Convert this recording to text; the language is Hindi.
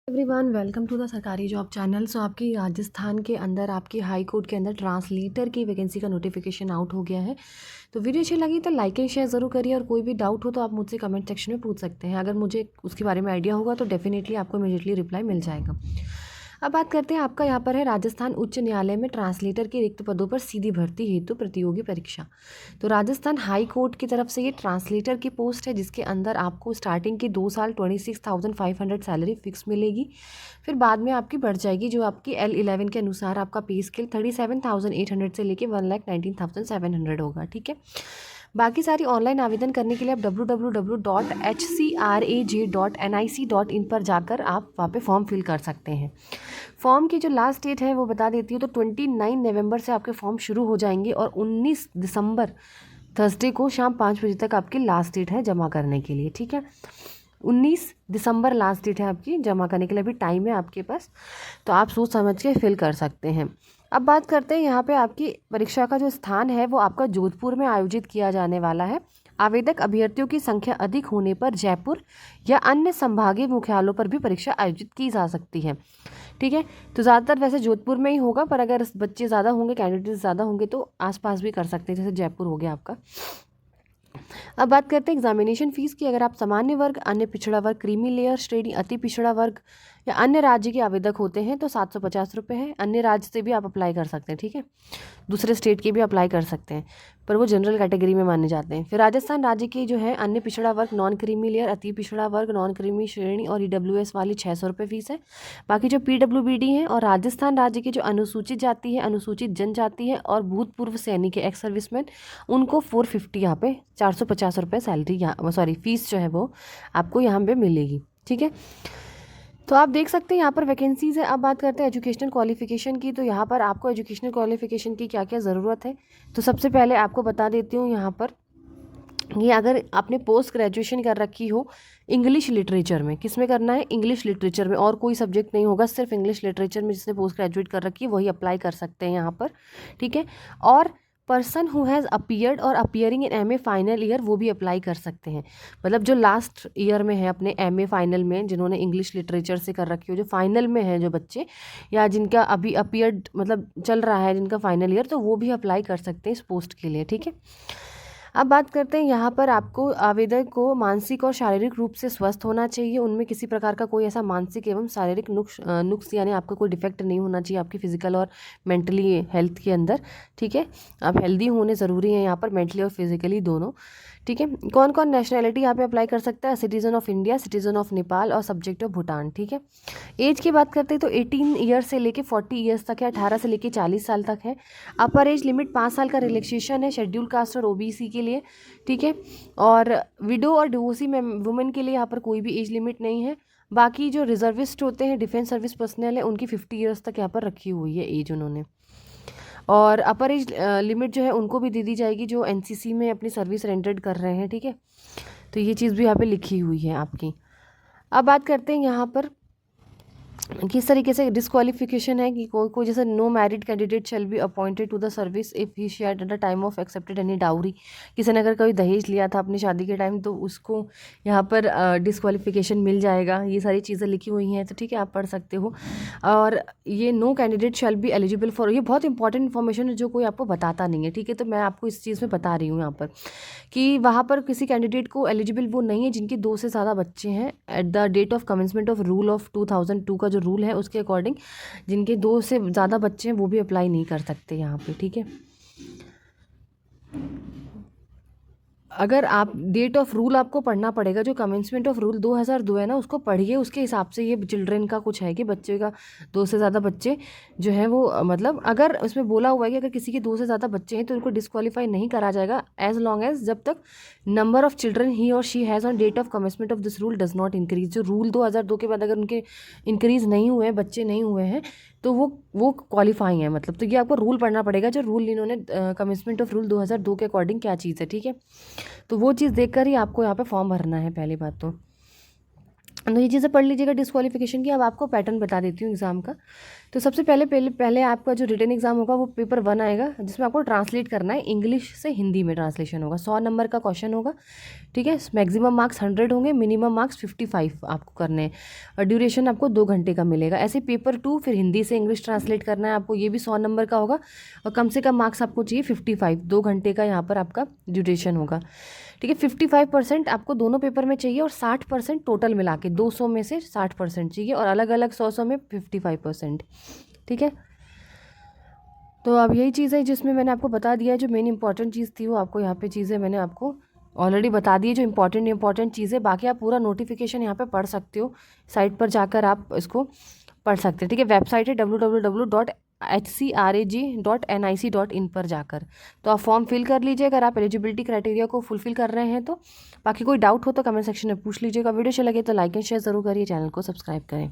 एवरीवन वेलकम टू द सरकारी जॉब चैनल। सो आपकी राजस्थान के अंदर आपकी हाई कोर्ट के अंदर ट्रांसलेटर की वैकेंसी का नोटिफिकेशन आउट हो गया है। तो वीडियो अच्छी लगी तो लाइक एंड शेयर ज़रूर करिए और कोई भी डाउट हो तो आप मुझसे कमेंट सेक्शन में पूछ सकते हैं। अगर मुझे उसके बारे में आइडिया होगा तो डेफिनेटली आपको इमीडिएटली रिप्लाई मिल जाएगा। अब बात करते हैं, आपका यहाँ पर है राजस्थान उच्च न्यायालय में ट्रांसलेटर के रिक्त पदों पर सीधी भर्ती हेतु प्रतियोगी परीक्षा। तो राजस्थान हाई कोर्ट की तरफ से ये ट्रांसलेटर की पोस्ट है, जिसके अंदर आपको स्टार्टिंग की 2 साल 26,500 सैलरी फिक्स मिलेगी। फिर बाद में आपकी बढ़ जाएगी, जो आपकी L11 के अनुसार आपका पे स्केल 37,800 से लेके 1,19,700 होगा। ठीक है, बाकी सारी ऑनलाइन आवेदन करने के लिए आप www.hcraj.nic.in पर जाकर आप वहाँ पे फॉर्म फिल कर सकते हैं। फॉर्म की जो लास्ट डेट है वो बता देती हूँ, तो 29 नवंबर से आपके फॉर्म शुरू हो जाएंगे और 19 दिसंबर थर्सडे को शाम 5 बजे तक आपकी लास्ट डेट है जमा करने के लिए। ठीक है, 19 दिसंबर लास्ट डेट है आपकी जमा करने के लिए, अभी टाइम है आपके पास, तो आप सोच समझ के फिल कर सकते हैं। अब बात करते हैं, यहाँ पे आपकी परीक्षा का जो स्थान है वो आपका जोधपुर में आयोजित किया जाने वाला है। आवेदक अभ्यर्थियों की संख्या अधिक होने पर जयपुर या अन्य संभागीय मुख्यालयों पर भी परीक्षा आयोजित की जा सकती है। ठीक है, तो ज़्यादातर वैसे जोधपुर में ही होगा, पर अगर बच्चे ज़्यादा होंगे, कैंडिडेट ज़्यादा होंगे तो आसपास भी कर सकते हैं, जैसे जयपुर हो गया आपका। अब बात करते हैं एग्जामिनेशन फीस की। अगर आप सामान्य वर्ग, अन्य पिछड़ा वर्ग, क्रीमी लेयर श्रेणी, अति पिछड़ा वर्ग या अन्य राज्य के आवेदक होते हैं तो 750 रुपये है। अन्य राज्य से भी आप अप्लाई कर सकते हैं, ठीक है, दूसरे स्टेट के भी अप्लाई कर सकते हैं, पर वो जनरल कैटेगरी में माने जाते हैं। फिर राजस्थान राज्य के जो है अन्य पिछड़ा वर्ग, नॉन क्रीमी लेयर, अति पिछड़ा वर्ग, नॉन क्रीमी श्रेणी और EWS वाली 600 रुपये फीस है। बाकी जो PWBD हैं और राजस्थान राज्य की जो अनुसूचित जाति है, अनुसूचित जनजाति है और भूतपूर्व सैनिक है, एक्स सर्विसमैन, उनको 450 यहाँ पे 450 रुपये सैलरी फीस जो है वो आपको यहाँ पे मिलेगी। ठीक है, तो आप देख सकते हैं यहाँ पर वैकेंसीज़ है। अब बात करते हैं एजुकेशनल क्वालिफिकेशन की। तो यहाँ पर आपको एजुकेशनल क्वालिफिकेशन की क्या क्या ज़रूरत है, तो सबसे पहले आपको बता देती हूँ यहाँ पर, ये अगर आपने पोस्ट ग्रेजुएशन कर रखी हो इंग्लिश लिटरेचर में, किस में करना है, इंग्लिश लिटरेचर में, और कोई सब्जेक्ट नहीं होगा, सिर्फ इंग्लिश लिटरेचर में जिसने पोस्ट ग्रेजुएट कर रखी है वही अप्लाई कर सकते हैं यहाँ पर। ठीक है, और पर्सन हु हैज़ अपीयर्ड और अपीयरिंग इन MA फाइनल ईयर वो भी अप्लाई कर सकते हैं। मतलब जो लास्ट ईयर में है अपने MA फाइनल में, जिन्होंने इंग्लिश लिटरेचर से कर रखी हो, जो फाइनल में है जो बच्चे, या जिनका अभी अपीयर्ड मतलब चल रहा है जिनका फाइनल ईयर, तो वो भी अप्लाई कर सकते हैं इस पोस्ट के लिए। ठीक है, अब बात करते हैं, यहाँ पर आपको आवेदक को मानसिक और शारीरिक रूप से स्वस्थ होना चाहिए। उनमें किसी प्रकार का कोई ऐसा मानसिक एवं शारीरिक नुक्स यानी आपका कोई डिफेक्ट नहीं होना चाहिए आपकी फिजिकल और मेंटली हेल्थ के अंदर। ठीक है, आप हेल्दी होने ज़रूरी है यहाँ पर, मेंटली और फिजिकली दोनों। ठीक है, कौन कौन नेशनैलिटी यहाँ पे अप्लाई कर सकता है, citizen of India, citizen of Nepal और सब्जेक्ट ऑफ भूटान। ठीक है, एज की बात करते हैं तो 18 ईयर्स से लेके 40 ईयर्स तक है, 18 से लेके 40 साल तक है। अपर एज लिमिट 5 साल का रिलैक्सेशन है शेड्यूल कास्ट और OBC के लिए। ठीक है, और विडो और डिवोर्सी में वुमेन के लिए यहाँ पर कोई भी एज लिमिट नहीं है। बाकी जो रिजर्विस्ट होते हैं, डिफेंस सर्विस पर्सनल है, उनकी 50 ईयर्स तक यहाँ पर रखी हुई है एज उन्होंने। और अपर एज लिमिट जो है उनको भी दे दी जाएगी जो NCC में अपनी सर्विस रेंडर्ड कर रहे हैं। ठीक है, तो ये चीज़ भी यहाँ पे लिखी हुई है आपकी। अब बात करते हैं यहाँ पर किस तरीके से डिस्क्वालिफिकेशन है, कि कोई जैसे no married candidate shall be appointed to the service if he she at the time of accepted any dowry. किसी ने अगर कोई दहेज लिया था अपनी शादी के टाइम तो उसको यहाँ पर डिस्क्वालिफिकेशन मिल जाएगा। ये सारी चीज़ें लिखी हुई हैं, तो ठीक है, आप पढ़ सकते हो। और ये no candidate shall be eligible for, ये बहुत इंपॉर्टेंट इन्फॉर्मेशन है जो कोई आपको बताता नहीं है। ठीक है, तो मैं आपको इस चीज़ में बता रही हूँ यहाँ पर कि वहाँ पर किसी कैंडिडेट को एलिजिबल वो नहीं है जिनके 2 से ज़्यादा बच्चे हैं at the date of commencement of rule of 2002 का जो रूल है उसके अकॉर्डिंग, जिनके 2 से ज़्यादा बच्चे हैं वो भी अप्लाई नहीं कर सकते यहाँ पे। ठीक है, अगर आप डेट ऑफ रूल आपको पढ़ना पड़ेगा, जो कमेंसमेंट ऑफ रूल 2002 है ना, उसको पढ़िए, उसके हिसाब से ये चिल्ड्रन का कुछ है कि बच्चे का 2 से ज़्यादा बच्चे जो है वो मतलब अगर उसमें बोला हुआ है कि अगर किसी के 2 से ज़्यादा बच्चे हैं तो उनको डिस्क्वालीफाई नहीं करा जाएगा एज लॉन्ग एज जब तक नंबर ऑफ चिल्ड्रन ही और she has on date of commencement of this rule does not increase. जो रूल 2002 के बाद अगर उनके इंक्रीज़ नहीं हुए हैं, बच्चे नहीं हुए हैं, तो वो क्वालिफाई है मतलब। तो ये आपको रूल पढ़ना पड़ेगा, जो रूल इन्होंने कमेंसमेंट ऑफ रूल 2002 के अकॉर्डिंग क्या चीज़ है। ठीक है, तो वो चीज़ देखकर ही आपको यहाँ पे फॉर्म भरना है, पहली बात तो। तो ये चीज़ें पढ़ लीजिएगा डिस्क्वालिफिकेशन की। अब आपको पैटर्न बता देती हूँ एग्ज़ाम का। तो सबसे पहले आपका जो रिटन एग्ज़ाम होगा वो पेपर 1 आएगा, जिसमें आपको ट्रांसलेट करना है, इंग्लिश से हिंदी में ट्रांसलेशन होगा। 100 नंबर का क्वेश्चन होगा, ठीक है। मैक्सिमम मार्क्स 100 होंगे, मिनिमम मार्क्स 55 आपको करने हैं, और ड्यूरेशन आपको 2 घंटे का मिलेगा। ऐसे पेपर 2 फिर हिंदी से इंग्लिश ट्रांसलेट करना है आपको, ये भी 100 नंबर का होगा, और कम से कम मार्क्स आपको चाहिए 55, 2 घंटे का यहाँ पर आपका ड्यूरेशन होगा, ठीक है। 55% आपको दोनों पेपर में चाहिए, और 60% टोटल मिला के 200 में से 60% चाहिए, और अलग अलग 100 में 55%, ठीक है। तो अब यही चीज़ है जिसमें मैंने आपको बता दिया है, जो मेन इंपॉर्टेंट चीज़ थी वो आपको यहाँ पे चीज़ें मैंने आपको ऑलरेडी बता दी है, जो इंपॉर्टेंट चीज़ें। बाकी आप पूरा नोटिफिकेशन यहाँ पे पढ़ सकते हो, साइट पर जाकर आप इसको पढ़ सकते हैं, ठीक है। वेबसाइट है www.hcrag.nic.in पर जाकर। तो आप फॉर्म फिल कर लीजिए अगर आप एलिजिबिलिटी क्राइटेरिया को फुलफिल कर रहे हैं तो। बाकी कोई डाउट हो तो कमेंट सेक्शन में पूछ लीजिएगा। वीडियो अच्छा लगे तो लाइक एंड शेयर ज़रूर करिए, चैनल को सब्सक्राइब करें।